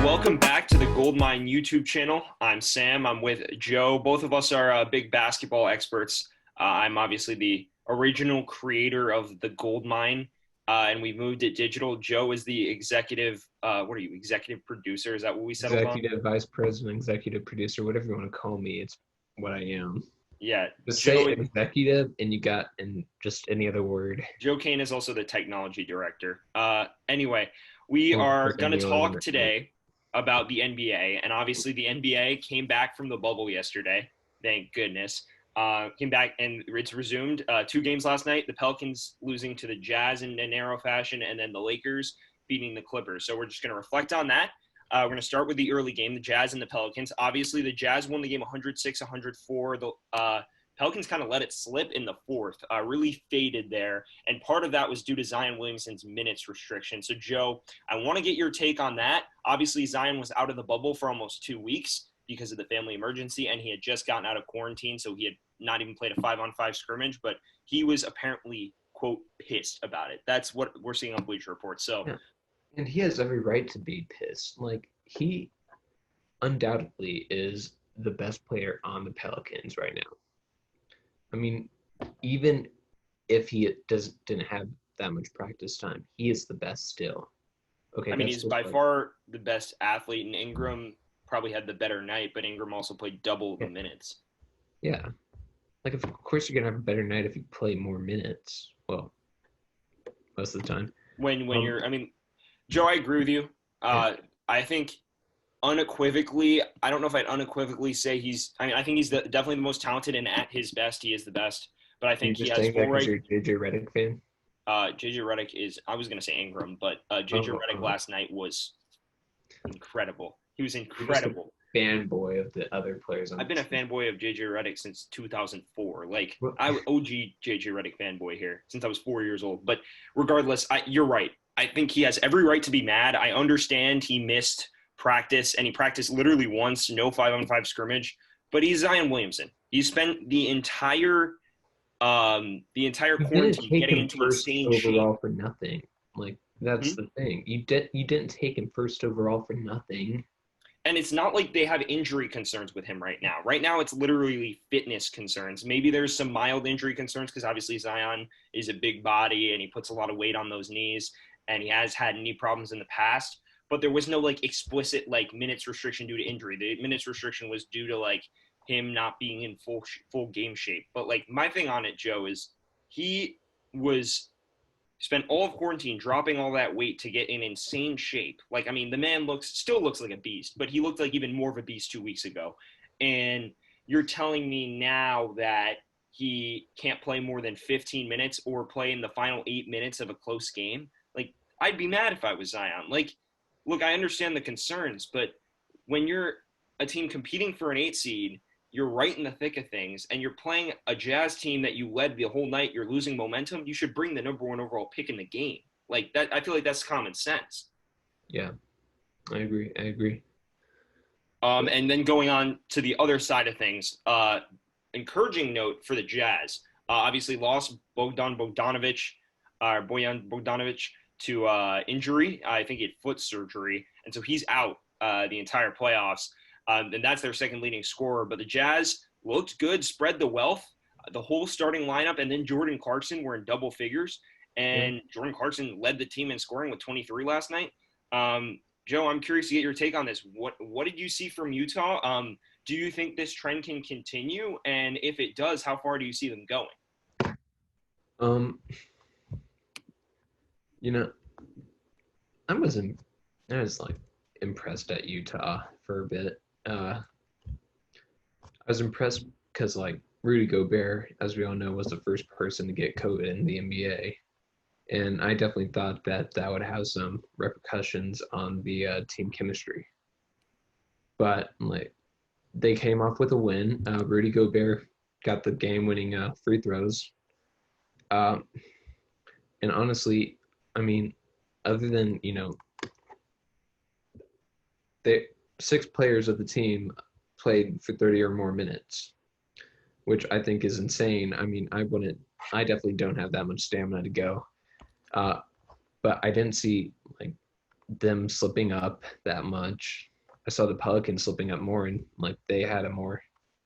welcome back to the Goldmine YouTube channel. I'm Sam. I'm with Joe. Both of us are big basketball experts. I'm obviously the original creator of the Goldmine, and we moved it digital. Joe is the executive. What are you? Executive producer? Is that what we settled on? Executive vice president, executive producer, whatever you want to call me. It's what I am. Yeah. Just Joe, say executive, and you got and just any other word. Joe Kane is also the technology director. Anyway, we are going to talk today about the NBA, and obviously the NBA came back from the bubble yesterday. Thank goodness. Came back and it's resumed. 2 games last night. The Pelicans losing to the Jazz in a narrow fashion, and then the Lakers beating the Clippers. So we're just going to reflect on that. We're going to start with the early game, the Jazz and the Pelicans. Obviously, the Jazz won the game 106-104. The Pelicans kind of let it slip in the fourth, really faded there. And part of that was due to Zion Williamson's minutes restriction. So, Joe, I want to get your take on that. Obviously, Zion was out of the bubble for almost 2 weeks because of the family emergency, and he had just gotten out of quarantine, so he had not even played a 5-on-5 scrimmage, but he was apparently, quote, pissed about it. That's what we're seeing on Bleacher Report. So, yeah. And he has every right to be pissed. Like, he undoubtedly is the best player on the Pelicans right now. I mean, even if he didn't have that much practice time, he is the best still. Okay, I mean, he's by far the best athlete, and Ingram probably had the better night, but Ingram also played double the minutes. Yeah. Like, of course you're going to have a better night if you play more minutes. Well, most of the time. When you're – I mean, Joe, I agree with you. I think unequivocally – I don't know if I'd unequivocally say he's – I mean, I think he's definitely the most talented, and at his best, he is the best. But I think he has full right – you're a J.J. Redick fan? J.J. Redick is – I was going to say Ingram, but J.J. Redick last night was incredible. He was incredible. Fanboy of the other players. I've been a fanboy of J.J. Redick since 2004. Like, I OG J.J. Redick fanboy here since I was 4 years old. But regardless, you're right. I think he has every right to be mad. I understand he missed practice, and he practiced literally once, no 5-on-5 scrimmage. But he's Zion Williamson. He spent the entire quarantine getting into insane shape. Overall for nothing. Like, that's the thing. You didn't take him first overall for nothing. And it's not like they have injury concerns with him right now. Right now, it's literally fitness concerns. Maybe there's some mild injury concerns because obviously Zion is a big body and he puts a lot of weight on those knees, and he has had knee problems in the past. But there was no like explicit like minutes restriction due to injury. The minutes restriction was due to like him not being in full game shape. But like my thing on it, Joe, is he spent all of quarantine dropping all that weight to get in insane shape. Like, I mean, the man still looks like a beast, but he looked like even more of a beast 2 weeks ago. And you're telling me now that he can't play more than 15 minutes or play in the final 8 minutes of a close game? Like, I'd be mad if I was Zion. Like, look, I understand the concerns, but when you're a team competing for an 8 seed, you're right in the thick of things, and you're playing a Jazz team that you led the whole night, you're losing momentum, you should bring the number 1 overall pick in the game. Like, that, I feel like that's common sense. Yeah, I agree. And then going on to the other side of things, encouraging note for the Jazz. Obviously lost Bojan Bogdanovic to injury. I think he had foot surgery, and so he's out the entire playoffs. And that's their second leading scorer. But the Jazz looked good, spread the wealth. The whole starting lineup and then Jordan Clarkson were in double figures. And Jordan Clarkson led the team in scoring with 23 last night. Joe, I'm curious to get your take on this. What did you see from Utah? Do you think this trend can continue? And if it does, how far do you see them going? You know, I was like impressed at Utah for a bit. I was impressed because like Rudy Gobert, as we all know, was the first person to get COVID in the NBA. And I definitely thought that would have some repercussions on the team chemistry. But like, they came off with a win. Rudy Gobert got the game-winning free throws. And honestly, I mean, other than, the 6 players of the team played for 30 or more minutes, which I think is insane. I mean, I definitely don't have that much stamina to go. But I didn't see like them slipping up that much. I saw the Pelicans slipping up more, and like they had a more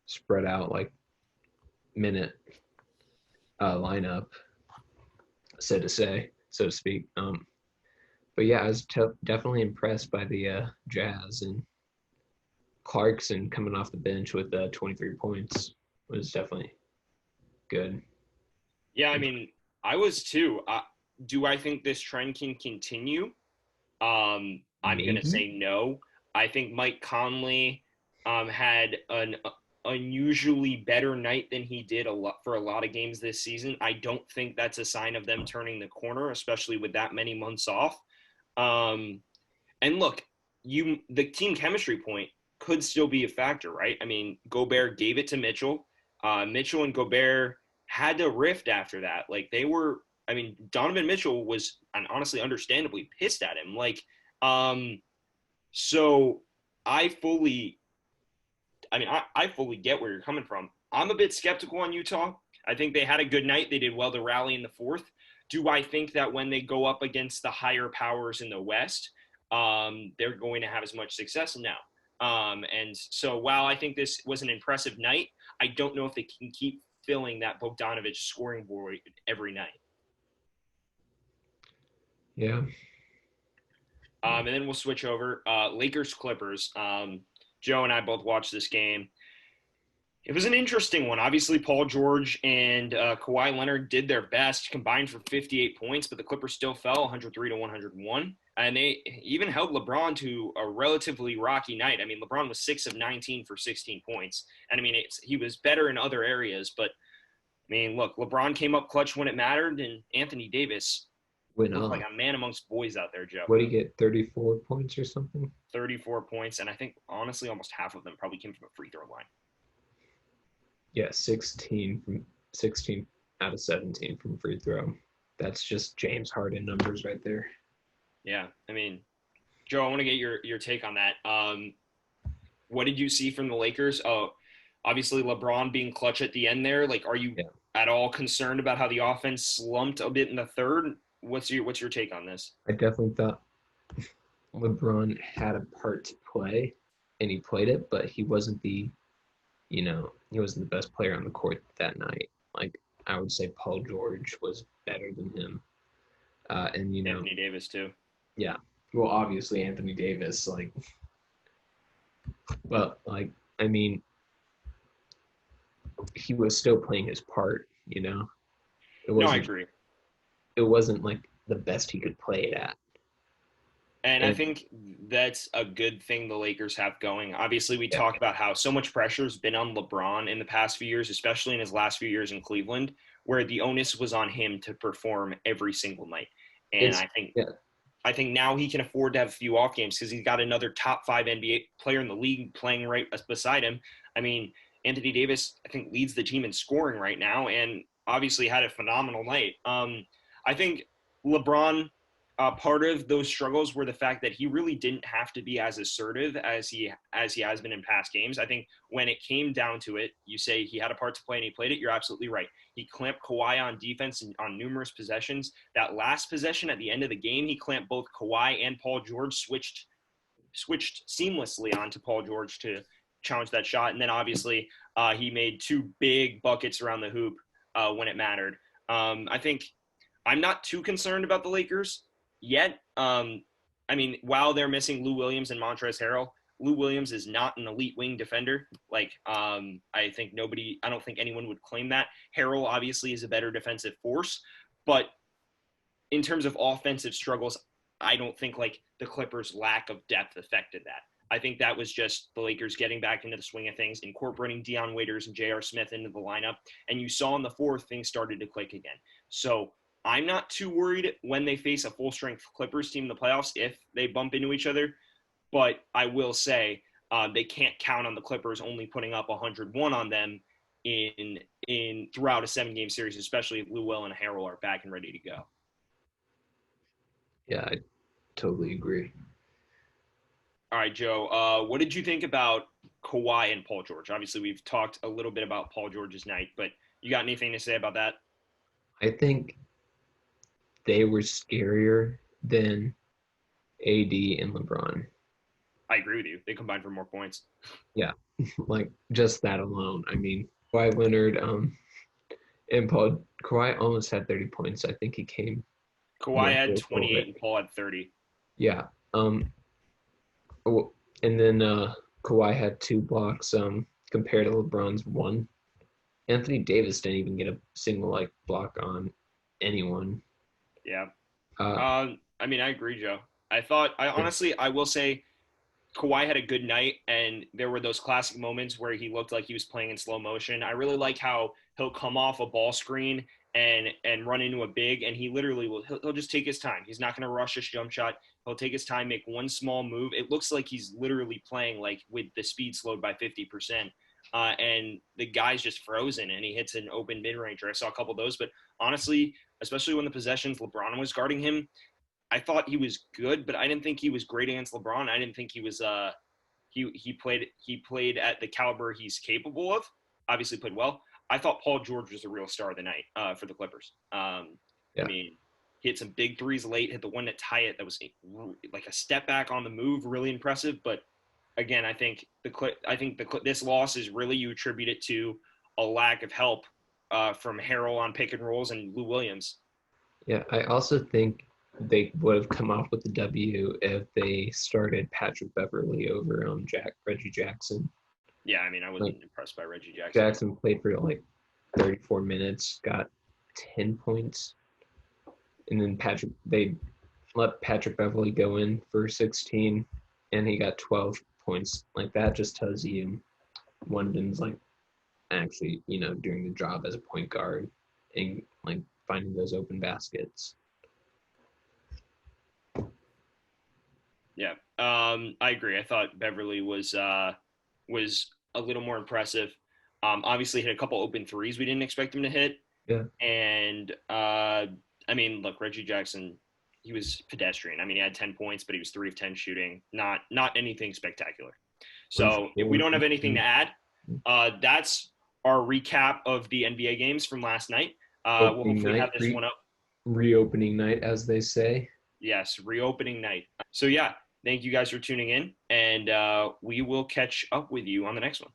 spread out like minute lineup, so to speak. But yeah, I was definitely impressed by the Jazz, and Clarkson coming off the bench with 23 points was definitely good. Yeah, I mean, I was too. Do I think this trend can continue? I'm going to Maybe. say no. I think Mike Conley had an unusually better night than he did for a lot of games this season. I don't think that's a sign of them turning the corner, especially with that many months off. Um, and look, the team chemistry point could still be a factor, right? I mean, Gobert gave it to Mitchell. Mitchell and Gobert had to rift after that. Like they were. I mean, Donovan Mitchell was, and honestly, understandably pissed at him. Um, so I fully, I fully get where you're coming from. I'm a bit skeptical on Utah. I think they had a good night. They did well to rally in the fourth. Do I think that when they go up against the higher powers in the West, they're going to have as much success? No. And so while I think this was an impressive night, I don't know if they can keep filling that Bogdanovich scoring board every night. Yeah. And then we'll switch over. Lakers Clippers. Joe and I both watched this game. It was an interesting one. Obviously, Paul George and Kawhi Leonard did their best, combined for 58 points, but the Clippers still fell 103 to 101. And they even held LeBron to a relatively rocky night. I mean, LeBron was 6 of 19 for 16 points. And I mean, he was better in other areas. But I mean, look, LeBron came up clutch when it mattered, and Anthony Davis Went looked like off. a man amongst boys out there, Joe. What did he get? 34 points or something? 34 points. And I think, honestly, almost half of them probably came from a free throw line. Yeah, 16 out of 17 from free throw. That's just James Harden numbers right there. Yeah, I mean, Joe, I want to get your take on that. What did you see from the Lakers? Oh, obviously LeBron being clutch at the end there. Like, are you Yeah. at all concerned about how the offense slumped a bit in the third? What's your take on this? I definitely thought LeBron had a part to play, and he played it, but he wasn't he wasn't the best player on the court that night. Like, I would say Paul George was better than him. And, Anthony Davis too. yeah, well, obviously Anthony Davis, but, I mean, he was still playing his part. It No, I wasn't, agree. it wasn't like the best he could play it at. And I And think that's a good thing the Lakers have going. Obviously, we yeah, talked about how so much pressure has been on LeBron in the past few years, especially in his last few years in Cleveland, where the onus was on him to perform every single night. And it's, yeah, I think now he can afford to have a few off games because he's got another top 5 NBA player in the league playing right beside him. I mean, Anthony Davis, I think, leads the team in scoring right now and obviously had a phenomenal night. I think LeBron, part of those struggles were the fact that he really didn't have to be as assertive as he has been in past games. I think when it came down to it, you say he had a part to play and he played it. You're absolutely right. He clamped Kawhi on defense and on numerous possessions. That last possession at the end of the game, he clamped both Kawhi and Paul George, switched seamlessly onto Paul George to challenge that shot. And then obviously he made 2 big buckets around the hoop when it mattered. I think I'm not too concerned about the Lakers yet. I mean, while they're missing Lou Williams and Montrezl Harrell, Lou Williams is not an elite wing defender. I don't think anyone would claim that. Harrell obviously is a better defensive force, but in terms of offensive struggles, I don't think like the Clippers' lack of depth affected that. I think that was just the Lakers getting back into the swing of things, incorporating Dion Waiters and J.R. Smith into the lineup. And you saw in the fourth, things started to click again. So I'm not too worried when they face a full-strength Clippers team in the playoffs if they bump into each other. But I will say they can't count on the Clippers only putting up 101 on them in throughout a 7-game series, especially if Lou Will and Harrell are back and ready to go. yeah, I totally agree. All right, Joe. What did you think about Kawhi and Paul George? Obviously, we've talked a little bit about Paul George's night, but you got anything to say about that? I think they were scarier than AD and LeBron. I agree with you. They combined for more points. Yeah, like just that alone. I mean, Kawhi Leonard, and Paul Kawhi almost had 30 points. I think he came Kawhi one had short over 28 it. and Paul had 30. Yeah. And then Kawhi had 2 blocks. Compared to LeBron's one. Anthony Davis didn't even get a single like block on anyone. Yeah. Uh, I mean, I agree, Joe. I yeah, honestly, I will say Kawhi had a good night, and there were those classic moments where he looked like he was playing in slow motion. I really like how he'll come off a ball screen and run into a big, and he literally will. He'll just take his time. He's not going to rush his jump shot. He'll take his time, make one small move. It looks like he's literally playing like with the speed slowed by 50%. And the guy's just frozen, and he hits an open mid ranger. I saw a couple of those, but honestly, especially when the possessions LeBron was guarding him, I thought he was good, but I didn't think he was great against LeBron. I didn't think he was he played at the caliber he's capable of. Obviously played well. I thought Paul George was the real star of the night for the Clippers. I yeah, mean, he hit some big threes late. Hit the one to tie it. That was like a step back on the move. Really impressive. But again, this loss is really you attribute it to a lack of help from Harrell on pick and rolls and Lou Williams. yeah. I also think they would have come off with the W if they started Patrick Beverly over Reggie Jackson. Yeah, I mean, I Like wasn't impressed by Reggie Jackson. Jackson played for like 34 minutes, got 10 points, and then they let Patrick Beverly go in for 16, and he got 12 points. Like that just tells you London's like actually doing the job as a point guard and like finding those open baskets. Yeah, I agree. I thought Beverly was a little more impressive. Obviously, hit a couple open threes we didn't expect him to hit, Yeah, and I mean, look, Reggie Jackson, he was pedestrian. I mean, he had 10 points, but he was 3 of 10 shooting. Not anything spectacular. So if we don't have anything to add, that's our recap of the NBA games from last night. We'll opening hopefully have night, this one up. reopening night, as they say. Yes, reopening night. So yeah, thank you guys for tuning in, and we will catch up with you on the next one.